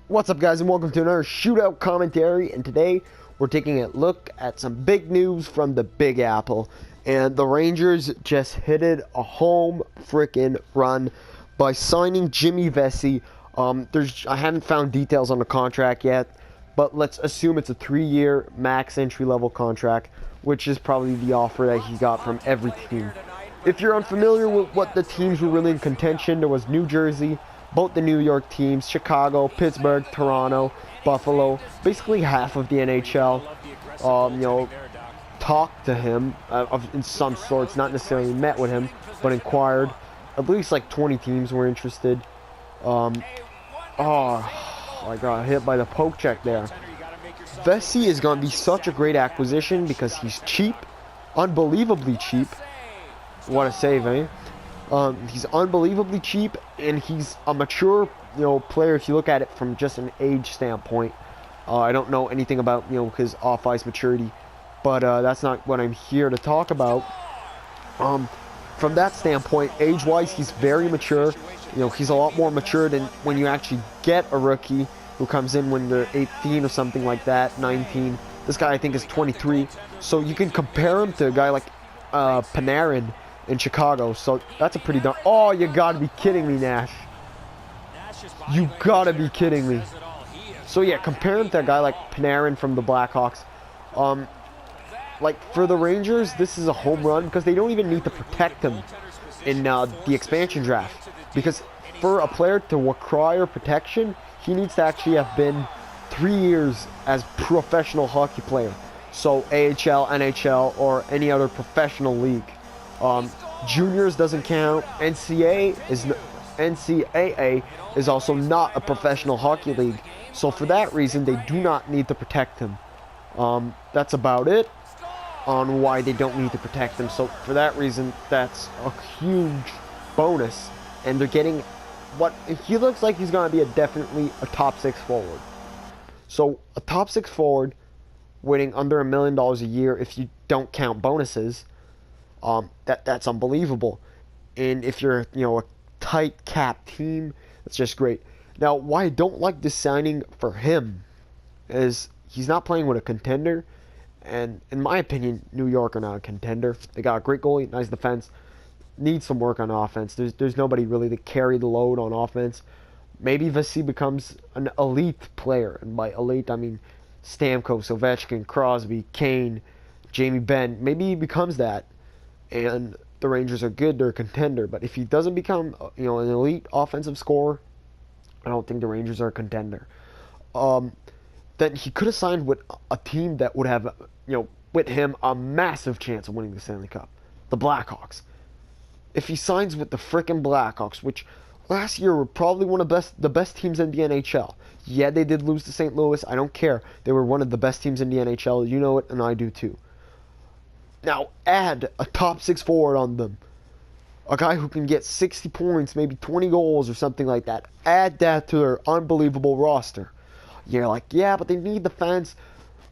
What's up, guys, and welcome to another shootout commentary. And today we're taking a look at some big news from the Big Apple. And the Rangers just hit it a home freaking run by signing Jimmy Vesey. I haven't found details on the contract yet, but let's assume it's a 3-year max entry-level contract, which is probably the offer that he got from every team. If you're unfamiliar with what the teams were really in contention, there was New Jersey, both the New York teams, Chicago, Pittsburgh, Toronto, Buffalo, basically half of the NHL, talked to him in some sorts, not necessarily met with him, but inquired. At least like 20 teams were interested. I got hit by the poke check there. Vesey is going to be such a great acquisition because he's cheap, unbelievably cheap. What a save, eh? He's unbelievably cheap, and he's a mature, player if you look at it from just an age standpoint. I don't know anything about, his off-ice maturity, but that's not what I'm here to talk about. From that standpoint, age-wise, he's very mature. He's a lot more mature than when you actually get a rookie who comes in when they're 18 or something like that, 19. This guy, I think, is 23. So you can compare him to a guy like Panarin in Chicago. So that's a pretty darn... Oh, you gotta be kidding me, Nash. You gotta be kidding me. So yeah, compare him to a guy like Panarin from the Blackhawks. Like, for the Rangers, this is a home run because they don't even need to protect him in the expansion draft. Because for a player to require protection, he needs to actually have been 3 years as professional hockey player. So AHL, NHL, or any other professional league. Juniors doesn't count. NCAA is also not a professional hockey league. So for that reason, they do not need to protect him. That's about it on why they don't need to protect him. So for that reason, that's a huge bonus. And they're getting what he looks like he's going to be definitely a top 6 forward. So a top 6 forward winning under $1 million a year if you don't count bonuses, that's unbelievable. And if you're a tight cap team, that's just great. Now, why I don't like this signing for him is he's not playing with a contender, and in my opinion, New York are not a contender. They got a great goalie, nice defense. Need some work on offense. There's nobody really to carry the load on offense. Maybe Vesey becomes an elite player, and by elite I mean Stamkos, Ovechkin, Crosby, Kane, Jamie Benn. Maybe he becomes that, and the Rangers are good. They're a contender. But if he doesn't become an elite offensive scorer, I don't think the Rangers are a contender. Then he could have signed with a team that would have with him a massive chance of winning the Stanley Cup, the Blackhawks. If he signs with the frickin' Blackhawks, which last year were probably one of the best teams in the NHL. Yeah, they did lose to St. Louis. I don't care. They were one of the best teams in the NHL. You know it, and I do too. Now, add a top 6 forward on them. A guy who can get 60 points, maybe 20 goals or something like that. Add that to their unbelievable roster. You're like, yeah, but they need defense.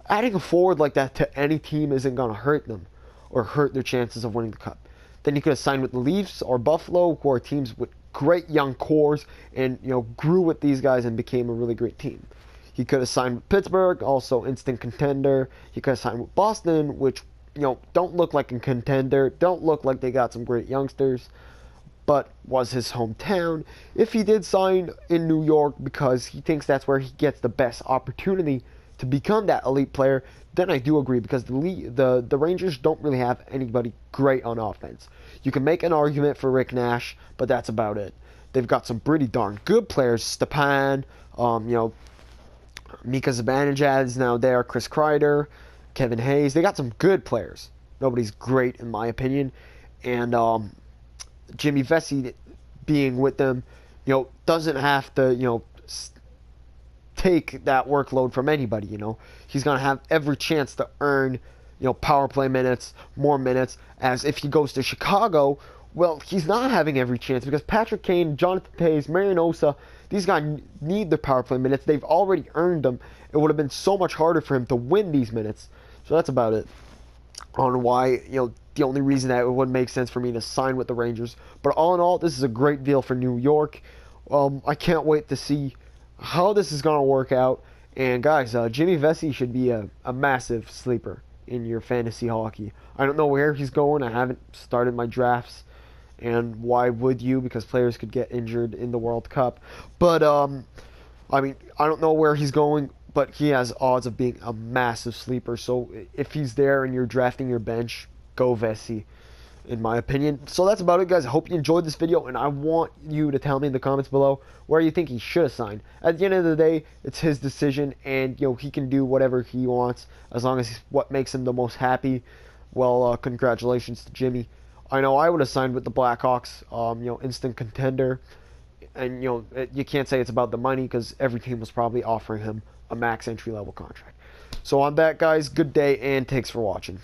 Adding a forward like that to any team isn't going to hurt them or hurt their chances of winning the Cup. Then you could have signed with the Leafs or Buffalo, who are teams with great young cores and grew with these guys and became a really great team. He could have signed with Pittsburgh, also instant contender. He could have signed with Boston, which don't look like a contender, don't look like they got some great youngsters, but was his hometown. If he did sign in New York because he thinks that's where he gets the best opportunity to become that elite player, then I do agree, because the Rangers don't really have anybody great on offense. You can make an argument for Rick Nash, but that's about it. They've got some pretty darn good players. Stepan, Mika Zibanejad is now there, Chris Kreider, Kevin Hayes. They got some good players. Nobody's great in my opinion. And Jimmy Vesey being with them, doesn't have to, take that workload from anybody. He's going to have every chance to earn power play minutes, more minutes. As if he goes to Chicago, well, he's not having every chance, because Patrick Kane, Jonathan Toews, Marian Hossa, these guys need their power play minutes. They've already earned them. It would have been so much harder for him to win these minutes. So that's about it on why the only reason that it wouldn't make sense for me to sign with the Rangers. But all in all, this is a great deal for New York. I can't wait to see how this is going to work out. And guys, Jimmy Vesey should be a massive sleeper in your fantasy hockey. I don't know where he's going. I haven't started my drafts. And why would you? Because players could get injured in the World Cup. But, I mean, I don't know where he's going, but he has odds of being a massive sleeper. So if he's there and you're drafting your bench, go Vesey, in my opinion. So that's about it, guys. I hope you enjoyed this video, and I want you to tell me in the comments below where you think he should have signed. At the end of the day, it's his decision, and he can do whatever he wants as long as what makes him the most happy. Well, congratulations to Jimmy. I know I would have signed with the Blackhawks, instant contender. And, you can't say it's about the money because every team was probably offering him a max entry-level contract. So on that, guys, good day, and thanks for watching.